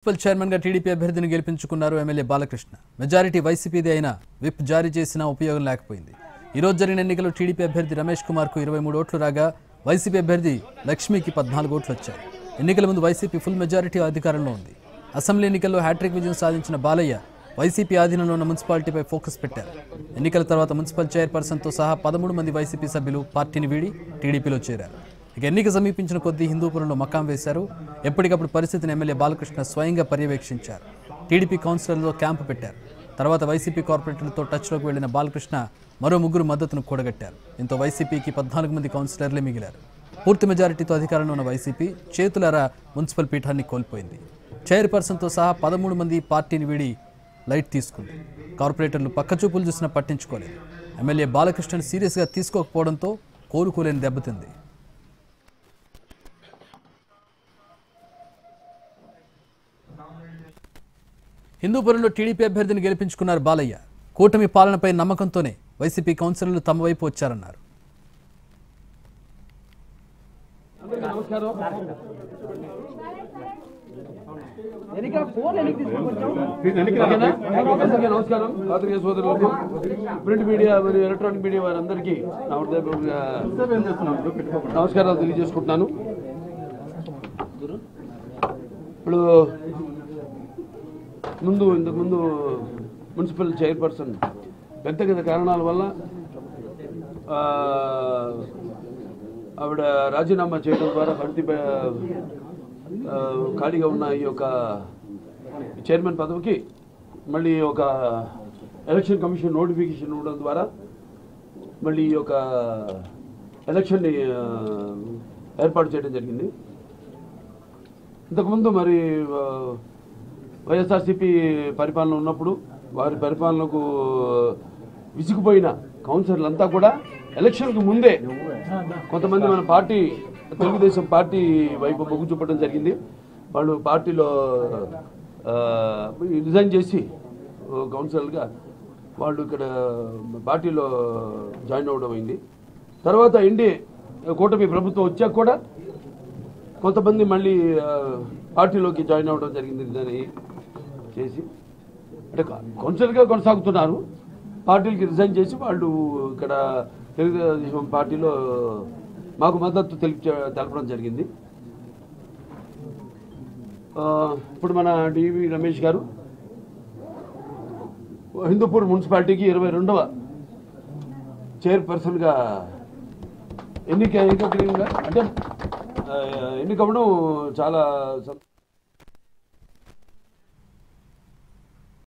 Municipal chairman గా TDP అభ్యర్థిని గెలిపించుకున్నారు MLA Balakrishna. Majority వైసీపీదే అయినా విప్ జారీ చేసినా ఉపయోగం లేకపోయింది. ఈ రోజు జరిగిన ఎన్నికల్లో టీడీపీ అభ్యర్థి రమేష్ కుమార్ కు 23 ఓట్లు రాగా వైసీపీ అభ్యర్థి లక్ష్మికి 14 ఓట్లు వచ్చాయి. ఎన్నికల ముందు వైసీపీ ఫుల్ మెజారిటీ అధికారంలో ఉంది. అసెంబ్లీ ఎన్నికల్లో హ్యాట్రిక్ విజయం సాధించిన బాలయ్య వైసీపీ ఆధీనంలో ఉన్న మున్సిపాలిటీపై ఫోకస్ పెట్టారు. ఎన్నికల తర్వాత మున్సిపల్ చైర్పర్సన్తో సహా 13 మంది వైసీపీ సభ్యులు పార్టీని వీడి టీడీపీలో చేరారు. ఇక ఎన్నిక సమీపించిన కొద్దీ హిందూపురంలో మకాం వేశారు. ఎప్పటికప్పుడు పరిస్థితిని ఎమ్మెల్యే బాలకృష్ణ స్వయంగా పర్యవేక్షించారు. టీడీపీ కౌన్సిలర్లో క్యాంపు పెట్టారు. తర్వాత వైసీపీ కార్పొరేటర్లతో టచ్లోకి వెళ్లిన బాలకృష్ణ మరో 3 మద్దతును కూడగట్టారు. దీంతో వైసీపీకి 14 మంది కౌన్సిలర్లే మిగిలారు. పూర్తి మెజారిటీతో అధికారంలో ఉన్న వైసీపీ చేతులారా మున్సిపల్ పీఠాన్ని కోల్పోయింది. చైర్పర్సన్తో సహా 13 మంది పార్టీని వీడి లైట్ తీసుకుంది. కార్పొరేటర్లు పక్కచూపులు చూసినా పట్టించుకోలేదు. ఎమ్మెల్యే బాలకృష్ణను సీరియస్గా తీసుకోకపోవడంతో కోలుకోలేని దెబ్బతింది. హిందూపురంలో టీడీపీ అభ్యర్థిని గెలిపించుకున్నారు బాలయ్య. కూటమి పాలనపై నమ్మకంతోనే వైసీపీ కౌన్సిలర్లు తమ వైపు వచ్చారన్నారు. నమస్కారం పాత్రికేయ సోదరులకు, ప్రింట్ మీడియా మరియు ఎలక్ట్రానిక్ మీడియా వారందరికీ నమస్కారాలు తెలియజేసుకుంటున్నాను. ఇప్పుడు ఇంతకుముందు మున్సిపల్ చైర్పర్సన్ వ్యక్తిగత కారణాల వల్ల ఆవిడ రాజీనామా చేయడం ద్వారా భర్తీ ఖాళీగా ఉన్న ఈ యొక్క చైర్మన్ పదవికి మళ్ళీ ఒక ఎలక్షన్ కమిషన్ నోటిఫికేషన్ ఇవ్వడం ద్వారా మళ్ళీ ఈ యొక్క ఎలక్షన్ని ఏర్పాటు చేయడం జరిగింది. ఇంతకుముందు మరి వైఎస్ఆర్సీపీ పరిపాలన ఉన్నప్పుడు వారి పరిపాలనకు విసిగిపోయిన కౌన్సిలర్లంతా కూడా ఎలక్షన్కు ముందే కొంతమంది మన పార్టీ తెలుగుదేశం పార్టీ వైపు మొగ్గు చూపడం జరిగింది. వాళ్ళు పార్టీలో రిజైన్ చేసి కౌన్సిలర్గా వాళ్ళు ఇక్కడ పార్టీలో జాయిన్ అవ్వడం అయింది. తర్వాత ఎన్డీఏ కూటమి ప్రభుత్వం వచ్చాక కూడా కొంతమంది మళ్ళీ పార్టీలోకి జాయిన్ అవ్వడం జరిగింది. దాన్ని చేసి అంటే కౌన్సిలర్గా కొనసాగుతున్నారు. పార్టీలకి రిజైన్ చేసి వాళ్ళు ఇక్కడ తెలుగుదేశం పార్టీలో మాకు మద్దతు తెలపడం జరిగింది. ఇప్పుడు మన డివి రమేష్ గారు హిందూపూర్ మున్సిపాలిటీకి 22వ చైర్పర్సన్గా ఎన్నికవ్వడం అంటే ఎన్నికవ్వడం చాలా